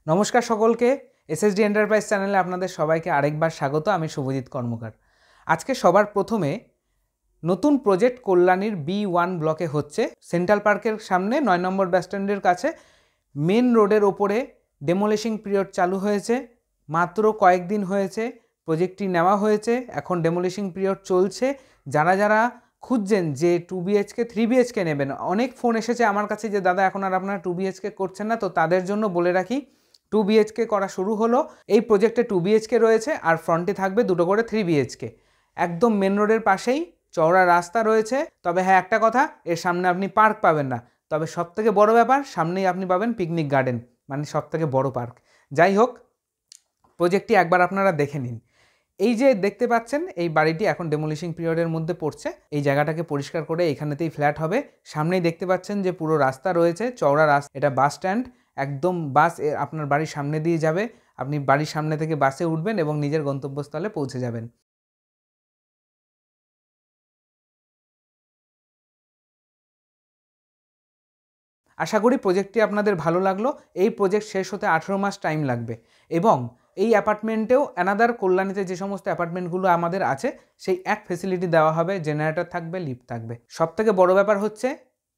নমস্কার সকলকে, SSD enterprise চ্যানেলে আপনাদের সবাইকে আরেকবার স্বাগত। আমি শুভজিৎ কর্মকার। আজকে সবার প্রথমে নতুন প্রজেক্ট কল্যাণীর B1 ব্লকে হচ্ছে। সেন্ট্রাল পার্কের সামনে 9 নম্বর বাস স্ট্যান্ডের কাছে মেন রোডের ওপরে ডেমোলিশিং পিরিয়ড চালু হয়েছে। মাত্র কয়েকদিন হয়েছে প্রজেক্টটি নেওয়া হয়েছে, এখন ডেমোলিশিং পিরিয়ড চলছে। যারা যারা খুঁজছেন যে 2 BHK 3 BHK নেবেন, অনেক ফোন এসেছে আমার কাছে যে দাদা এখন আর আপনারা 2 BHK করছেন না, তো তাদের জন্য বলে রাখি 2 BHK করা শুরু হলো। এই প্রজেক্টে 2 BHK রয়েছে আর ফ্রন্টে থাকবে দুটো করে 3 BHK। একদম মেন রোডের পাশেই চওড়া রাস্তা রয়েছে। তবে হ্যাঁ, একটা কথা, এর সামনে আপনি পার্ক পাবেন না। তবে সবথেকে বড় ব্যাপার, সামনেই আপনি পাবেন পিকনিক গার্ডেন, মানে সবথেকে বড় পার্ক। যাই হোক, প্রজেক্টটি একবার আপনারা দেখে নিন। এই যে দেখতে পাচ্ছেন, এই বাড়িটি এখন ডেমোলিশিং পিরিয়ডের মধ্যে পড়ছে। এই জায়গাটাকে পরিষ্কার করে এখানেতেই ফ্ল্যাট হবে। সামনেই দেখতে পাচ্ছেন যে পুরো রাস্তা রয়েছে, চওড়া রাস্তা। এটা বাস স্ট্যান্ড, একদম বাস আপনার বাড়ির সামনে দিয়ে যাবে। আপনি বাড়ির সামনে থেকে বাসে উঠবেন এবং নিজের গন্তব্যস্থলে পৌঁছে যাবেন। আশা করি প্রজেক্টটি আপনাদের ভালো লাগলো। এই প্রজেক্ট শেষ হতে 18 মাস টাইম লাগবে এবং এই অ্যাপার্টমেন্টেও অ্যানাদার কল্যাণীতে যে সমস্ত অ্যাপার্টমেন্টগুলো আমাদের আছে সেই এক ফেসিলিটি দেওয়া হবে। জেনারেটর থাকবে, লিফট থাকবে। সবথেকে বড় ব্যাপার হচ্ছে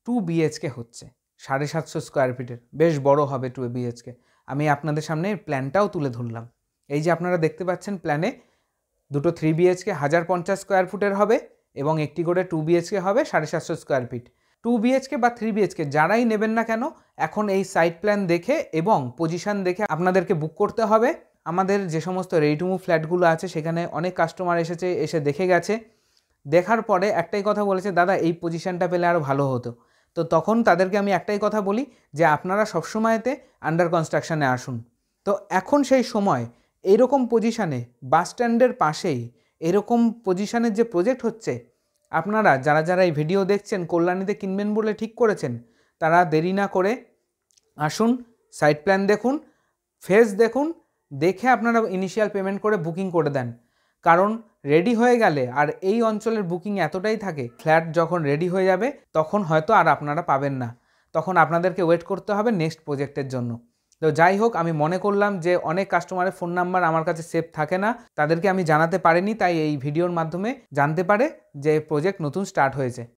2 BHK হচ্ছে 750 স্কোয়ার ফিটের, বেশ বড় হবে 2 BHK। আমি আপনাদের সামনে প্ল্যানটাও তুলে ধরলাম। এই যে আপনারা দেখতে পাচ্ছেন প্ল্যানে দুটো 3 BHK 1050 স্কোয়ার ফুটের হবে এবং একটি করে 2 BHK হবে 750 স্কোয়ার ফিট। 2 BHK বা 3 BHK যারাই নেবেন না কেন, এখন এই সাইট প্ল্যান দেখে এবং পজিশন দেখে আপনাদেরকে বুক করতে হবে। আমাদের যে সমস্ত রেডি টু মুভ ফ্ল্যাটগুলো আছে সেখানে অনেক কাস্টমার এসেছে, এসে দেখে গেছে। দেখার পরে একটাই কথা বলেছে, দাদা এই পজিশনটা পেলে আরও ভালো হতো। তো তখন তাদেরকে আমি একটাই কথা বলি যে আপনারা সবসময়তে আন্ডার কনস্ট্রাকশানে আসুন। তো এখন সেই সময় এইরকম পজিশানে বাস স্ট্যান্ডের পাশেই এরকম পজিশানের যে প্রজেক্ট হচ্ছে, আপনারা যারা যারা এই ভিডিও দেখছেন কল্যাণীতে কিনবেন বলে ঠিক করেছেন, তারা দেরি না করে আসুন, সাইট প্ল্যান দেখুন, ফেজ দেখুন, দেখে আপনারা ইনিশিয়াল পেমেন্ট করে বুকিং করে দেন। কারণ রেডি হয়ে গেলে আর এই অঞ্চলের বুকিং এতটাই থাকে, ফ্ল্যাট যখন রেডি হয়ে যাবে তখন হয়তো আর আপনারা পাবেন না, তখন আপনাদেরকে ওয়েট করতে হবে নেক্সট প্রজেক্টের জন্য। তো যাই হোক, আমি মনে করলাম যে অনেক কাস্টমারের ফোন নাম্বার আমার কাছে সেভ থাকে না, তাদেরকে আমি জানাতে পারিনি, তাই এই ভিডিওর মাধ্যমে জানতে পারে যে প্রজেক্ট নতুন স্টার্ট হয়েছে।